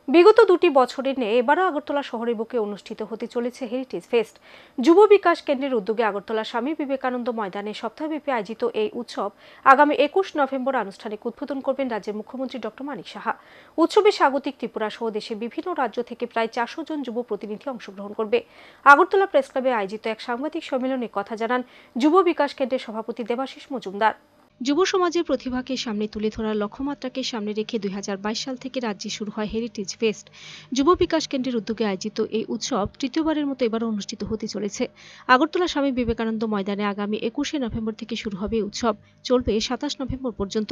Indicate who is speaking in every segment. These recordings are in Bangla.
Speaker 1: বিগত 2টি বছরের ন্যায় এবারও আগরতলা শহরের বুকে অনুষ্ঠিত হতে চলেছে হেরিটেজ ফেস্ট। যুব বিকাশ কেন্দ্রের উদ্যোগে আগরতলা স্বামী বিবেকানন্দ ময়দানে সপ্তাহব্যাপী আয়োজিত এই উৎসব আগামী 21 নভেম্বর আনুষ্ঠানিক উদ্বোধন করবেন রাজ্যের মুখ্যমন্ত্রী ডক্টর মানিক সাহা। উৎসবে স্বাগতিক ত্রিপুরা সহ দেশের বিভিন্ন রাজ্য থেকে প্রায় 400 জন যুব প্রতিনিধি অংশগ্রহণ করবে। আগরতলা প্রেস ক্লাবে আয়োজিত এক সাংবাদিক সম্মেলনে কথা জানান যুব বিকাশ কেন্দ্রের সভাপতি দেবাশিস মজুমদার। যুব সমাজের প্রতিভাকে সামনে তুলে ধরার লক্ষ্যমাত্রাকে সামনে রেখে 2022 সাল থেকে রাজ্যে শুরু হয় হেরিটেজ ফেস্ট। যুব বিকাশ কেন্দ্রের উদ্যোগে আয়োজিত এই উৎসব তৃতীয়বারের মতো এবারও অনুষ্ঠিত হতে চলেছে। আগরতলা স্বামী বিবেকানন্দ ময়দানে আগামী 21 নভেম্বর থেকে শুরু হবে এই উৎসব, চলবে 27 নভেম্বর পর্যন্ত।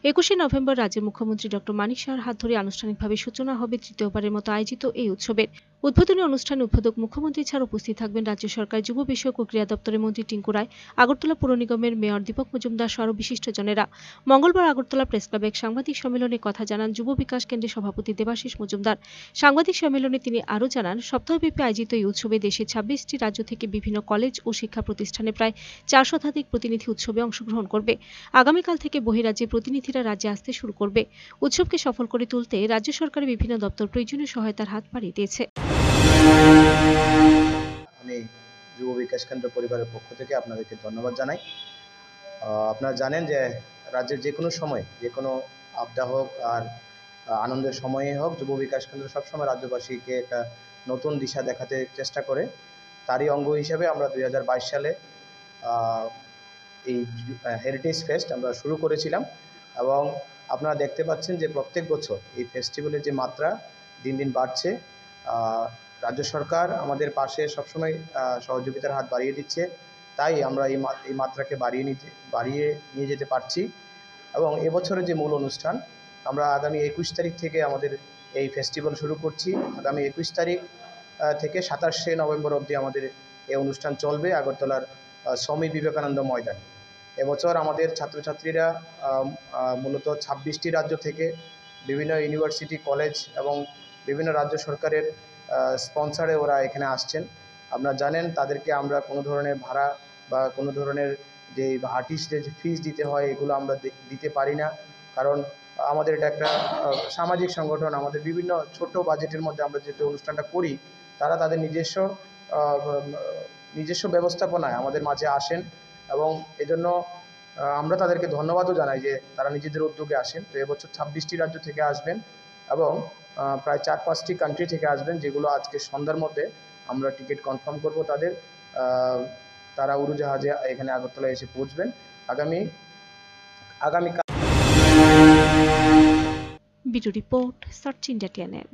Speaker 1: 21 নভেম্বর রাজ্যের মুখ্যমন্ত্রী ডক্টর মানিক সাহার হাত ধরে আনুষ্ঠানিকভাবে সূচনা হবে তৃতীয়বারের মতো আয়োজিত এই উৎসবের। উদ্বোধনী অনুষ্ঠানে উদ্বোধক মুখ্যমন্ত্রী ছাড়া উপস্থিত থাকবেন রাজ্য সরকার যুব বিষয়ক ও ক্রীড়া দপ্তরের মন্ত্রী টিঙ্কু রায়, আগরতলা পুর নিগমের মেয়র দীপক মজুমদার সহ বিশিষ্টজনেরা। মঙ্গলবার আগরতলা প্রেস ক্লাবে এক সাংবাদিক সম্মেলনে কথা জানান যুব বিকাশ কেন্দ্রের সভাপতি দেবাশিস মজুমদার। সাংবাদিক সম্মেলনে তিনি আরও জানান, সপ্তাহব্যাপী আয়োজিত এই উৎসবে দেশের 26টি রাজ্য থেকে বিভিন্ন কলেজ ও শিক্ষা প্রতিষ্ঠানে প্রায় 400 শতাধিক প্রতিনিধি উৎসবে অংশগ্রহণ করবে। আগামীকাল থেকে বহিরাজ্যের প্রতিনিধিরা রাজ্যে আসতে শুরু করবে। উৎসবকে সফল করে তুলতে রাজ্য সরকারের বিভিন্ন দপ্তর প্রয়োজনীয় সহায়তার হাত বাড়িয়ে দিয়েছে।
Speaker 2: আমি যুব বিকাশ কেন্দ্র পরিবারের পক্ষ থেকে আপনাদেরকে ধন্যবাদ জানাই। আপনারা জানেন যে রাজ্যের যে কোনো সময় যে কোনো আপদা হোক আর আনন্দের সময়ে হোক, যুব বিকাশ কেন্দ্র সবসময় রাজ্যবাসীকে একটা নতুন দিশা দেখাতে চেষ্টা করে। তারই অঙ্গ হিসেবে আমরা 2022 সালে এই হেরিটেজ ফেস্ট আমরা শুরু করেছিলাম এবং আপনারা দেখতে পাচ্ছেন যে প্রত্যেক বছর এই ফেস্টিভ্যালের যে মাত্রা দিন দিন বাড়ছে। রাজ্য সরকার আমাদের পাশে সবসময় সহযোগিতার হাত বাড়িয়ে দিচ্ছে, তাই আমরা এই মাত্রাকে বাড়িয়ে নিয়ে যেতে পারছি। এবং এবছরের যে মূল অনুষ্ঠান, আমরা আগামী 21 তারিখ থেকে আমাদের এই ফেস্টিভ্যাল শুরু করছি। আগামী 21 তারিখ থেকে 27শে নভেম্বর অবধি আমাদের এই অনুষ্ঠান চলবে আগরতলার স্বামী বিবেকানন্দ ময়দানে। এবছর আমাদের ছাত্রছাত্রীরা মূলত 26টি রাজ্য থেকে বিভিন্ন ইউনিভার্সিটি, কলেজ এবং বিভিন্ন রাজ্য সরকারের স্পন্সারে ওরা এখানে আসছেন। আপনারা জানেন তাদেরকে আমরা কোনো ধরনের ভাড়া বা কোনো ধরনের যে আর্টিস্টদের যে ফিস দিতে হয় এগুলো আমরা দিতে পারি না, কারণ আমাদের এটা একটা সামাজিক সংগঠন। আমাদের বিভিন্ন ছোট বাজেটের মধ্যে আমরা যে অনুষ্ঠানটা করি, তারা তাদের নিজস্ব ব্যবস্থাপনায় আমাদের মাঝে আসেন এবং এজন্য আমরা তাদেরকে ধন্যবাদও জানাই যে তারা নিজেদের উদ্যোগে আসেন। তো এবছর 26টি রাজ্য থেকে আসবেন এবং প্রায় 4-5টি কান্ট্রি থেকে আসবেন, যেগুলো আজকে সন্ধ্যার মধ্যে আমরা টিকিট কনফার্ম করব তাদের। তারা উড়োজাহাজে এখানে আগরতলায় এসে পৌঁছবেন আগামীকাল।
Speaker 1: Bureau report, search India channel.